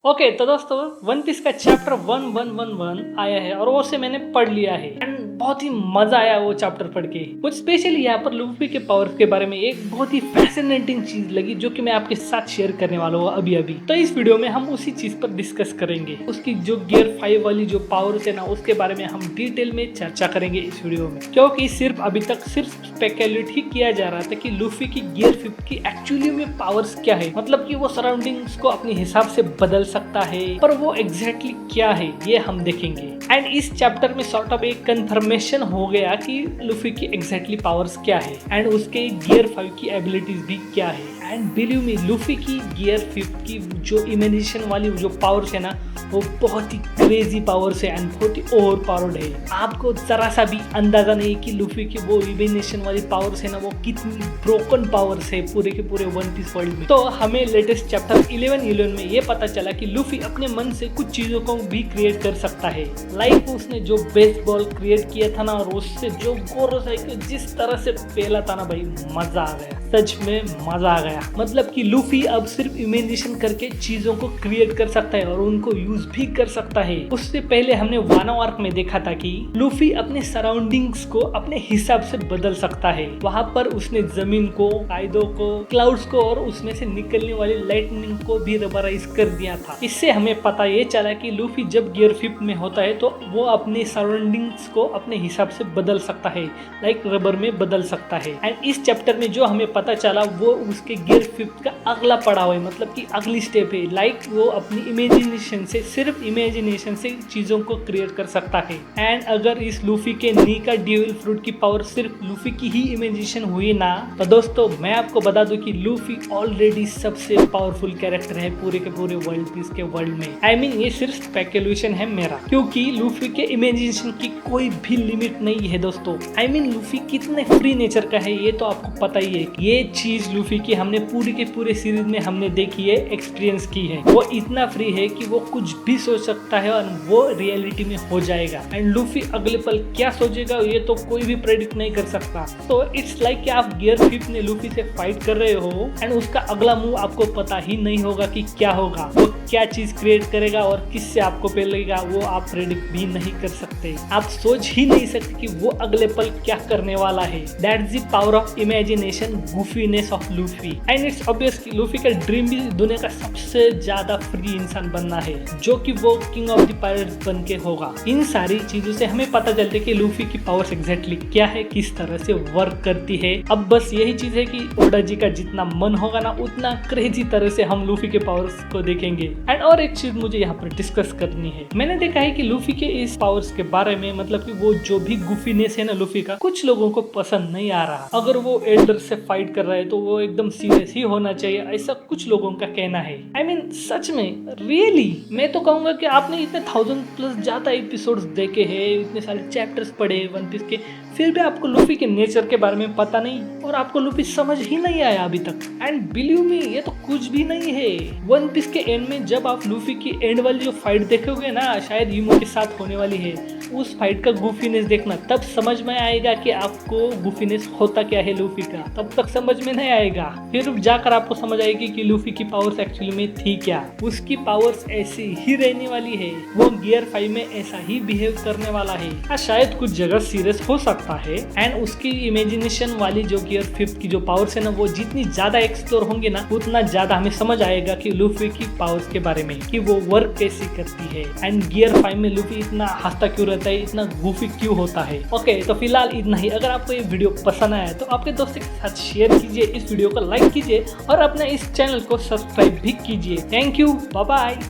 Okay तो दोस्तों one piece का चैप्टर 1111 आया है और वो से मैंने पढ़ लिया है एंड बहुत ही मजा आया वो चैप्टर पढ़ के। कुछ स्पेशली यहाँ पर लूफी के पावर्स के बारे में एक बहुत ही फैसिनेटिंग चीज लगी जो कि मैं आपके साथ शेयर करने वाला हूँ अभी अभी। तो इस वीडियो में हम उसी चीज पर डिस्कस करेंगे, उसकी जो गियर 5 वाली जो पावर्स है ना उसके बारे में हम डिटेल में चर्चा करेंगे इस वीडियो में, क्योंकि सिर्फ अभी तक सिर्फ स्पेकुलेट ही किया जा रहा था कि लूफी की गियर 5 की एक्चुअली में पावर्स क्या है, मतलब कि वो सराउंडिंग्स को अपने हिसाब से बदल सकता है, पर वो एग्जैक्टली क्या है ये हम देखेंगे। एंड इस चैप्टर में सॉर्ट ऑफ एक कंफर्मेशन हो गया कि लूफी की एग्जैक्टली पावर्स क्या है एंड उसके गियर 5 की एबिलिटीज भी क्या है। एंड बिलीव मी लूफी की गियर 5 की जो इमेजिनेशन वाली जो पावर्स है ना वो बहुत ही क्रेजी पावर्स है एंड बहुत ही ओवर पावर्ड है। आपको जरा सा भी अंदाजा नहीं कि लूफी की वो इमेजिनेशन वाली पावर्स है ना वो कितनी ब्रोकन पावर्स है पूरे के पूरे वन पीस वर्ल्ड में। तो हमें लेटेस्ट चैप्टर 11 में ये पता चला कि लूफी अपने मन से कुछ चीजों को भी क्रिएट कर सकता है। लाइक उसने जो बेसबॉल क्रिएट किया था ना और उससे जो गोरोसाइकिल जिस तरह से फेला था ना भाई, मजा आ गया, सच में मजा आ गया। मतलब कि लूफी अब सिर्फ इमेजिनेशन करके चीजों को क्रिएट कर सकता है और उनको यूज भी कर सकता है। उससे पहले हमने वानो आर्क में देखा था कि लूफी अपने सराउंडिंग्स को अपने हिसाब से बदल सकता है। वहां पर उसने जमीन को, कायदो को, क्लाउड्स को और उसमें से निकलने वाली लाइटनिंग को भी रबराइज कर दिया था। इससे हमें पता ये चला कि लूफी जब गियर 5 में होता है तो वो अपने सराउंडिंग्स को अपने हिसाब से बदल सकता है, लाइक रबर में बदल सकता है। एंड इस चैप्टर में जो हमें पता चला वो उसके गियर 5 का अगला पड़ाव है, मतलब कि अगली स्टेप है। लाइक वो अपनी इमेजिनेशन से, सिर्फ इमेजिनेशन से चीजों को क्रिएट कर सकता है। एंड अगर इस लूफी के नी का डेविल फ्रूट की पावर सिर्फ लूफी की ही इमेजिनेशन हुई ना, तो दोस्तों मैं आपको बता दूं कि लूफी ऑलरेडी सबसे पावरफुल कैरेक्टर है पूरे के पूरे वर्ल्ड पीस के वर्ल्ड में। आई मीन ये सिर्फ स्पेकुलेशन है मेरा, क्योंकि लूफी के इमेजिनेशन की कोई भी लिमिट नहीं है दोस्तों। आई मीन लूफी कितने फ्री नेचर का है ये तो आपको पता ही है। ये चीज लूफी की हमने पूरी के पूरे सीरीज में हमने देखी है, एक्सपीरियंस की है। वो इतना फ्री है कि वो कुछ भी सोच सकता है और वो रियलिटी में हो जाएगा। एंड लूफी अगले पल क्या सोचेगा ये तो कोई भी प्रेडिक्ट नहीं कर सकता। तो इट्स लाइक कि आप गियर 5 में लूफी से फाइट कर रहे हो एंड उसका अगला मूव आपको पता ही नहीं होगा कि क्या होगा, वो क्या चीज क्रिएट करेगा और किससे आपको पेलेगा, वो आप प्रेडिक्ट भी नहीं कर सकते। आप सोच ही नहीं सकते कि वो अगले पल क्या करने वाला है। That's the power of imagination, goofiness of Luffy. And it's obvious कि लूफी का ड्रीम भी दुनिया का सबसे ज्यादा फ्री इंसान बनना है, जो कि वो किंग ऑफ द पायरेट्स बन के होगा। इन सारी चीजों से हमें पता चलता है कि लूफी की पावर्स एग्जैक्टली क्या है, किस तरह से वर्क करती है। अब बस यही चीज है कि ओडा जी का जितना मन होगा ना उतना क्रेजी तरह से हम लूफी के पावर्स को देखेंगे। एंड और एक चीज मुझे यहाँ पर डिस्कस करनी है। मैंने देखा है कि लूफी के इस पावर्स के बारे में, मतलब कि वो जो भी गुफीनेस है ना लूफी का, कुछ लोगों को पसंद नहीं आ रहा। अगर वो एल्डर से फाइट कर रहा है तो वो एकदम सीरियस ही होना चाहिए, ऐसा कुछ लोगों का कहना है। आई मीन सच में रियली मैं तो कहूंगा कि आपने इतने 1000+ ज्यादा एपिसोड्स देखे हैं, इतने सारे चैप्टर्स पढ़े वन पीस के, फिर भी आपको लूफी के नेचर के बारे में पता नहीं और आपको लूफी समझ ही नहीं आया अभी तक। एंड बिलीव मी ये तो कुछ भी नहीं है। वन पीस के एंड में जब आप लूफी की एंड वाली जो फाइट देखोगे ना, शायद यूमो के साथ होने वाली है, उस फाइट का गुफीनेस देखना, तब समझ में आएगा कि आपको गुफीनेस होता क्या है लूफी का। तब तक समझ में नहीं आएगा, फिर जाकर आपको समझ आएगी कि लूफी की पावर्स एक्चुअली में थी क्या। उसकी पावर्स ऐसी ही रहने वाली है, वो गियर 5 में ऐसा ही बिहेव करने वाला है। हाँ शायद कुछ जगह सीरियस हो सकता है। एंड उसकी इमेजिनेशन वाली जो गियर 5 की जो पावर्स है ना वो जितनी ज्यादा एक्सप्लोर होंगे ना उतना ज्यादा हमें समझ आएगा कि लूफी की पावर्स के बारे में, कि वो वर्क कैसे करती है। एंड गियर 5 में लूफी इतना हंसता क्यों रहता है, इतना गुफी क्यों होता है। ओके तो फिलहाल इतना ही। अगर आपको ये वीडियो पसंद आया तो आपके दोस्तों के साथ शेयर कीजिए, इस वीडियो को लाइक कीजिए और अपने इस चैनल को सब्सक्राइब भी कीजिए। Thank you, bye bye.